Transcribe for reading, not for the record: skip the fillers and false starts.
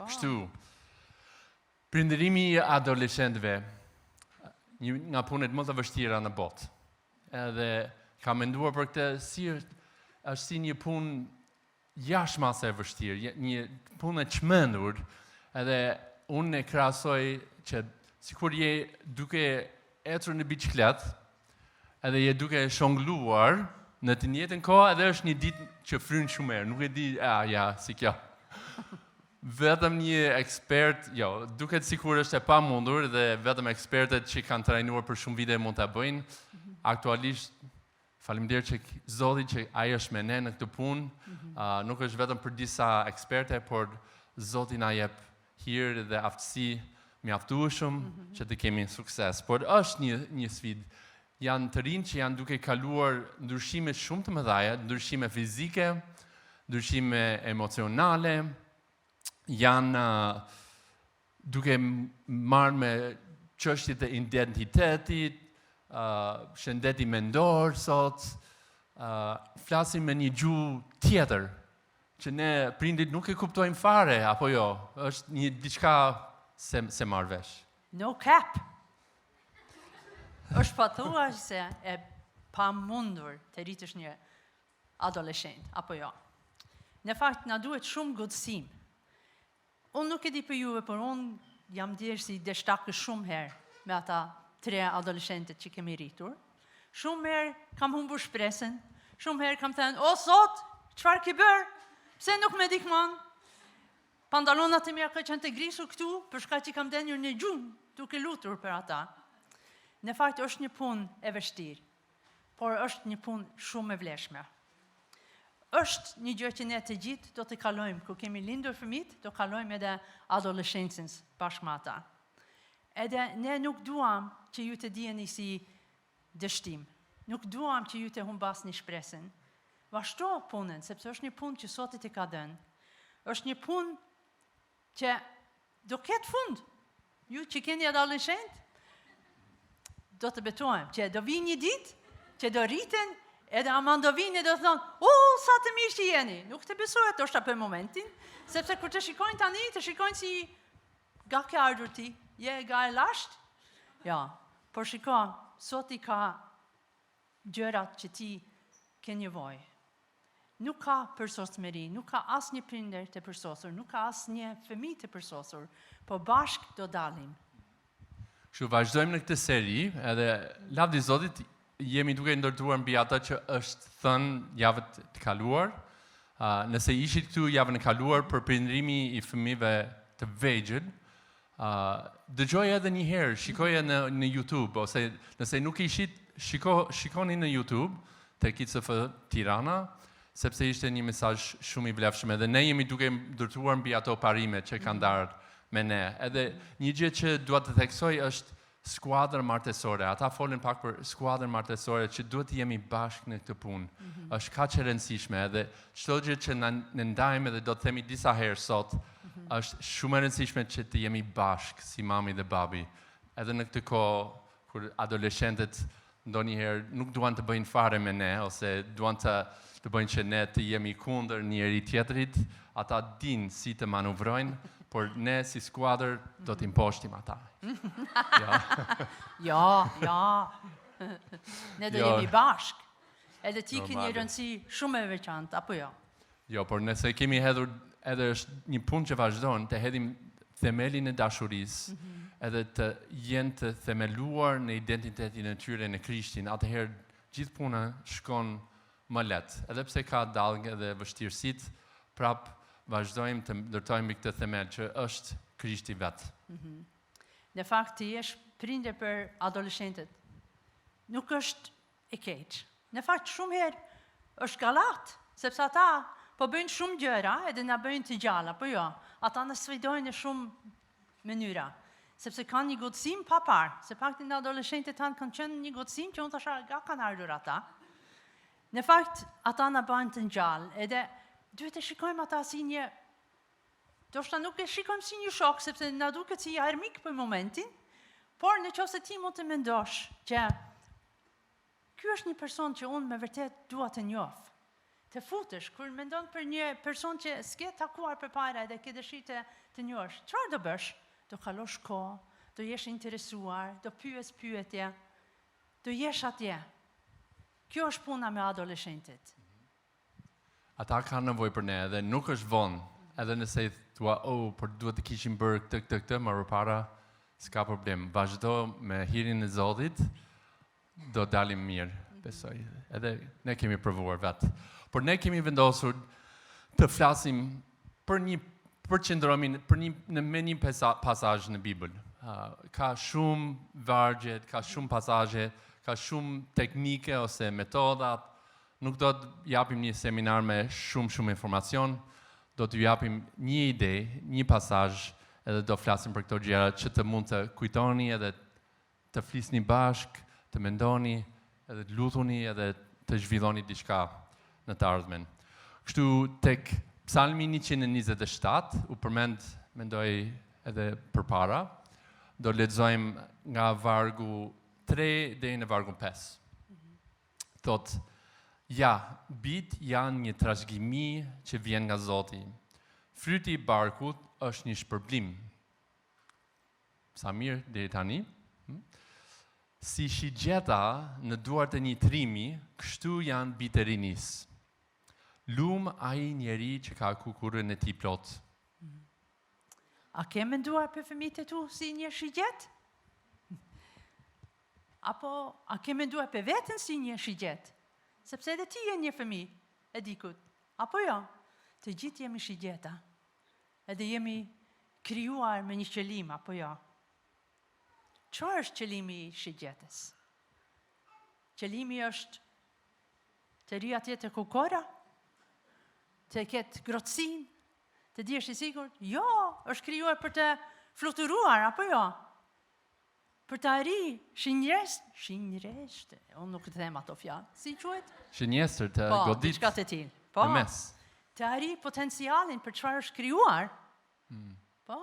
Kështu, prindërimi I adoleshentëve, një nga punët më të vështira në botë. Edhe kam menduar për këtë është si një punë jashtëmase e vështirë, një punë e çmendur, edhe unë e krahasoj që sikur je duke ecur në biçiklet, edhe je duke shongluar në të njëjtën kohë, edhe është një ditë që fryn shumë herë, nuk e di, si kjo. Vetëm një ekspert, duket sikur është e pamundur dhe vetëm ekspertët që kanë trajnuar për shumë vite mund ta bëjnë. Aktualisht, faleminderit që Zoti që ai është me ne në këtë punë, nuk është vetëm për disa eksperte, por Zoti na jep hir dhe aftësi mjaftueshëm që të kemi sukses. Por është një sfidë. Janë të rinj që janë duke kaluar ndryshime shumë të mëdha, ndryshime fizike, ndryshime emocionale, janë duke marrë me çështjet e identitetit, shëndeti mendor sot, flasim me një gjuhë tjetër, që ne prindit nuk e kuptojmë fare, apo jo, është një diçka se marr vesh. No cap. Është pothuajse e pamundur të rritësh një adoleshent, apo jo. Në fakt, na duhet shumë godësim. Unë nuk e di për juve, por unë jam djerë si deshtakë shumë herë me ata 3 adoleshentet që kemi rritur. Shumë herë kam humbur shpresën, shumë herë kam thënë, o sot, çfarë ke bërë? Pse nuk me dikmon? Pantalonat e mia kanë të grisur këtu, për shkak që kam denjur në gjumë, duke lutur për ata. Në fakt është një punë e vështirë, por është një punë shumë e vlefshme. Është një gjë që ne të gjithë do të kalojmë, kur kemi lindur fëmijët, do kalojmë edhe adoleshencën bashkë me ata. Edhe ne nuk duam që ju të dijeni si dështim. Nuk duam që ju të humbasni shpresën. Vazhdo punën, sepse është një punë që Zoti t'i ka dhënë. Është një punë që do ketë fund. Ju që keni adoleshent, do të betojmë që do vinë një ditë, që do rriten, edhe aman do vinë e do thonë, sa të mirë që jeni. Nuk të besohet është për momentin, sepse kur të shikojnë tani, të shikojnë si ga ke ardhur ti, je ga e lashtë. Ja, por shiko, Zoti ka gjërat që ti ke nevojë. Nuk ka përsosmëri, nuk ka asnjë prindër të përsosur, nuk ka asnjë fëmijë të përsosur, po bashkë do dalim. Kështu vazhdojmë në këtë seri, edhe lavdi Zotit jemi duke ndërtuar mbi ata që është thënë javët të kaluar. Nëse ishit këtu javën e kaluar për prindërimi I fëmijëve të vegjël, dëgjoj edhe një herë, shikoje në YouTube, ose nëse nuk ishit, shikoni në YouTube, te KICF Tirana, sepse ishte një mesazh shumë I vlefshëm, edhe ne jemi duke ndërtuar mbi ato parime që kanë darë me ne. Edhe një gjë që dua të theksoj është skuadër martesore. Ata folën pak për skuadër martesore që duhet të jemi bashkë në këtë punë. Është kaq e rëndësishme edhe çdo gjë që ne ndajmë edhe do të themi disa herë sot, është shumë e rëndësishme që të jemi bashkë si mami dhe babi. Edhe në këtë kohë kur adoleshentët ndonjëherë nuk duan të bëjnë fare me ne ose duan të bëjnë që ne të jemi kundër njëri tjetrit, ata dinë si të manuvrojnë, por ne si skuadër do t'im poshtim ata. Ja. Ne do jemi bashkë. Edhe ti ke një rëndësi shumë e veçantë, apo jo? Jo, por nëse kemi hedhur, edhe është një punë që vazhdon, të hedhim themelin e dashurisë, edhe të jenë të themeluar në identitetin e tyre në Krishtin, atëherë gjithë puna shkon më lehtë. Edhe pse ka dallgë dhe vështirësitë, prap vazhdojmë të ndërtojmë këtë themel që është Krishti vetë. Në fakt, ti jesh prindër për adoleshentët. Nuk është e keq. Në fakt, shumë herë është gallat, sepse ata po bëjnë shumë gjëra edhe na bëjnë të gjalla, po jo. Ata na sfidojnë në shumë mënyra, sepse kanë një godësim pa parë. Se paktin në adoleshentët tanë kanë qenë një godësim që unë thasha nga kanë ardhur ata. Në fakt, ata na bëjnë të gjallë, edhe duhet e shikojmë ata si një, do shta nuk e shikojmë si një shok, sepse na duket si armik për momentin, por në qoftë se ti mund të mendosh që ky është një person që unë me vërtet dua të njoh. të futesh, kur mendon për një person që s'ke takuar përpara dhe ke dëshirë të njohësh, çfarë do bësh? Do kalosh kohë, do jesh interesuar, do pyes pyetje, do jesh atje. Kjo është puna me adoleshentit. Ata kanë nevojë për ne dhe nuk është vonë. Edhe nëse i thua, por duhet të kishim bërë këtë, më përpara, s'ka problem. Vazhdo me hirin e Zotit, do dalim mirë, besoj. Edhe ne kemi provuar vetë. Por ne kemi vendosur të flasim për qëndromin me një pasazh në Bibël. Ka shumë vargje, ka shumë pasazhe, ka shumë teknike ose metodat. Nuk do të japim një seminar me shumë informacion, do të japim një ide, një pasazh, edhe do flasim për këto gjëra që të mund të kujtoni edhe të flisni bashk, të mendoni, edhe të lutuni edhe të zhvilloni diçka në të ardhmen. Kështu tek Psalmi 127 u përmend, mendoj edhe përpara, do lexojmë nga vargu 3 deri në vargun 5. Thot, ja, bit janë një trashëgimi që vjen nga Zoti. Fryti i barkut është një shpërblim. Sa mirë deri tani? Si shigjeta në duart e një trimi, kështu janë bitë e rinis. Lum ai njeri që ka kukurën e tij plot. A ke menduar për fëmijët e tu si një shigjet? Apo a ke menduar për veten si një shigjet? Sepse edhe ti je një fëmijë e dikut. Apo jo? Të gjithë jemi shigjeta. Edhe jemi krijuar me një qëllim, apo jo? Çfarë është qëllimi i shigjetës? Qëllimi është të ri atje të kokora? Të ketë grotësin? Të dihesh i sigurt? Jo, është krijuar për të fluturuar, apo jo? Për të arri shinjreshte, unë nuk të them ato fjalë. Si quhet? Shinjestër të godit diçka të tillë. Po, në mes. të arri potencialin për çfarë është krijuar. Po,